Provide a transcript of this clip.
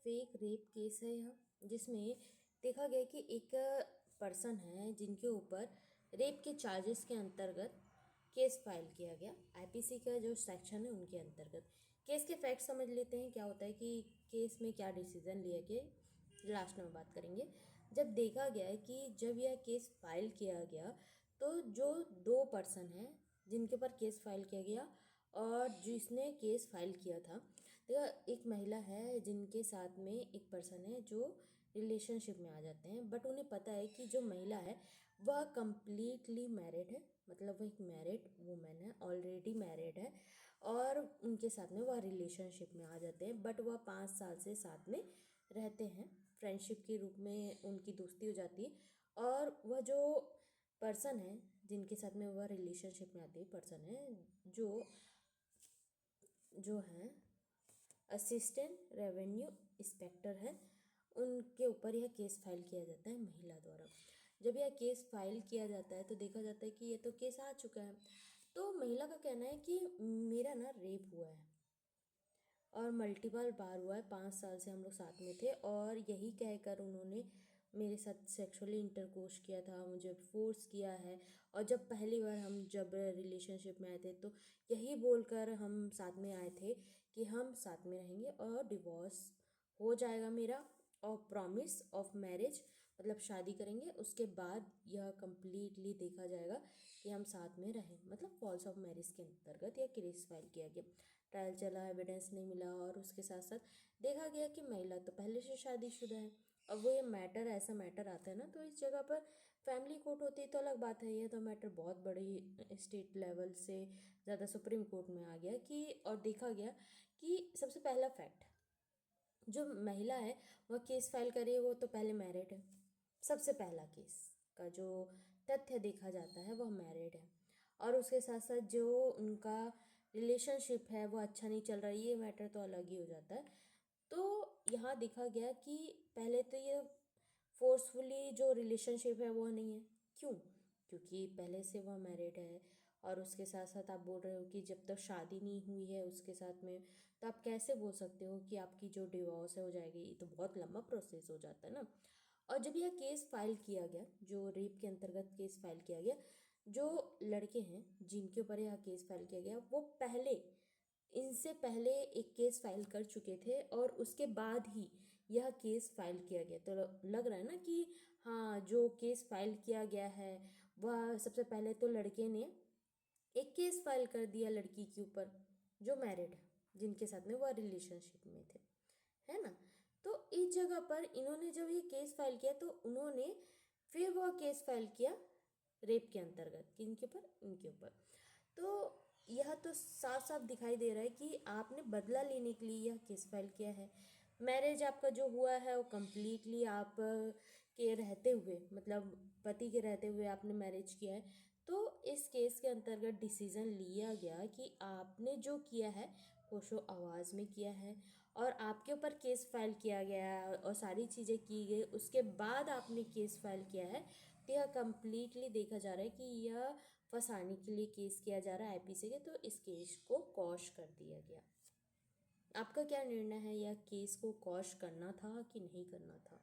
Fake rape case है यह, जिसमें देखा गया कि एक पर्सन है जिनके ऊपर रेप के चार्जेस के अंतर्गत केस फाइल किया गया। आईपीसी का जो सेक्शन है उनके अंतर्गत केस के फैक्ट समझ लेते हैं। क्या होता है कि केस में क्या डिसीजन लिया गया, लास्ट में बात करेंगे। जब देखा गया है कि जब यह केस फाइल किया गया तो जो दो पर्सन हैं जिनके ऊपर केस फाइल किया गया और जिसने केस फाइल किया था, देखा एक महिला है जिनके साथ में एक पर्सन है जो रिलेशनशिप में आ जाते हैं, बट उन्हें पता है कि जो महिला है वह कंप्लीटली मैरिड है, मतलब वह एक मैरिड वुमेन है, ऑलरेडी मैरिड है और उनके साथ में वह रिलेशनशिप में आ जाते हैं। बट वह 5 साल से साथ में रहते हैं, फ्रेंडशिप के रूप में उनकी दोस्ती हो जाती है। और वह जो पर्सन है जिनके साथ में वह रिलेशनशिप में आती है, पर्सन है जो है असिस्टेंट रेवेन्यू इंस्पेक्टर है, उनके ऊपर यह केस फाइल किया जाता है महिला द्वारा। जब यह केस फाइल किया जाता है तो देखा जाता है कि ये तो केस आ चुका है। तो महिला का कहना है कि मेरा ना रेप हुआ है और मल्टीपल बार हुआ है, 5 साल से हम लोग साथ में थे और यही कहकर उन्होंने मेरे साथ सेक्सुअली इंटरकोर्स किया था, मुझे फोर्स किया है। और जब पहली बार हम जब रिलेशनशिप में आए थे तो यही बोलकर हम साथ में आए थे कि हम साथ में रहेंगे और डिवोर्स हो जाएगा मेरा, और प्रॉमिस ऑफ मैरिज मतलब शादी करेंगे, उसके बाद यह कंप्लीटली देखा जाएगा कि हम साथ में रहें, मतलब फॉल्स ऑफ मैरिज के अंतर्गत यह केस फाइल किया गया। ट्रायल चला, एविडेंस नहीं मिला और उसके साथ साथ देखा गया कि महिला तो पहले से शादीशुदा है। अब वो ये मैटर ऐसा मैटर आता है ना, तो इस जगह पर फैमिली कोर्ट होती है तो अलग बात है। ये तो मैटर बहुत बड़ी स्टेट लेवल से ज़्यादा सुप्रीम कोर्ट में आ गया कि, और देखा गया कि सबसे पहला फैक्ट, जो महिला है वह केस फाइल कर रही है वो तो पहले मैरिड है। सबसे पहला केस का जो तथ्य देखा जाता है वह मैरिड है, और उसके साथ साथ जो उनका रिलेशनशिप है वो अच्छा नहीं चल रहा है, ये मैटर तो अलग ही हो जाता है। तो यहाँ देखा गया कि पहले तो ये फोर्सफुली जो रिलेशनशिप है वो नहीं है। क्यों? क्योंकि पहले से वह मैरिड है और उसके साथ साथ आप बोल रहे हो कि जब तक शादी नहीं हुई है उसके साथ में, तो आप कैसे बोल सकते हो कि आपकी जो डिवोर्स है हो जाएगी? ये तो बहुत लंबा प्रोसेस हो जाता है ना। और जब यह केस फाइल किया गया, जो रेप के अंतर्गत केस फाइल किया गया, जो लड़के हैं जिनके ऊपर यह केस फाइल किया गया वो पहले, इनसे पहले एक केस फाइल कर चुके थे और उसके बाद ही यह केस फाइल किया गया। तो लग रहा है ना कि हाँ, जो केस फाइल किया गया है वह सबसे पहले तो लड़के ने एक केस फाइल कर दिया लड़की के ऊपर जो मैरिड है, जिनके साथ में वह रिलेशनशिप में थे, है ना। तो इस जगह पर इन्होंने जब ये केस फाइल किया तो उन्होंने फिर वह केस फाइल किया रेप के अंतर्गत, किनके ऊपर? इनके ऊपर। तो यह तो साफ साफ दिखाई दे रहा है कि आपने बदला लेने के लिए यह केस फाइल किया है। मैरिज आपका जो हुआ है वो कम्प्लीटली आप के रहते हुए, मतलब पति के रहते हुए आपने मैरिज किया है। तो इस केस के अंतर्गत डिसीजन लिया गया कि आपने जो किया है होशो आवाज़ में किया है और आपके ऊपर केस फाइल किया गया और सारी चीज़ें की गई, उसके बाद आपने केस फाइल किया है। तो यह कम्प्लीटली देखा जा रहा है कि यह फंसाने के लिए केस किया जा रहा है आईपीसी के, तो इस केस को कॉश कर दिया गया। आपका क्या निर्णय है, यह केस को कॉश करना था कि नहीं करना था?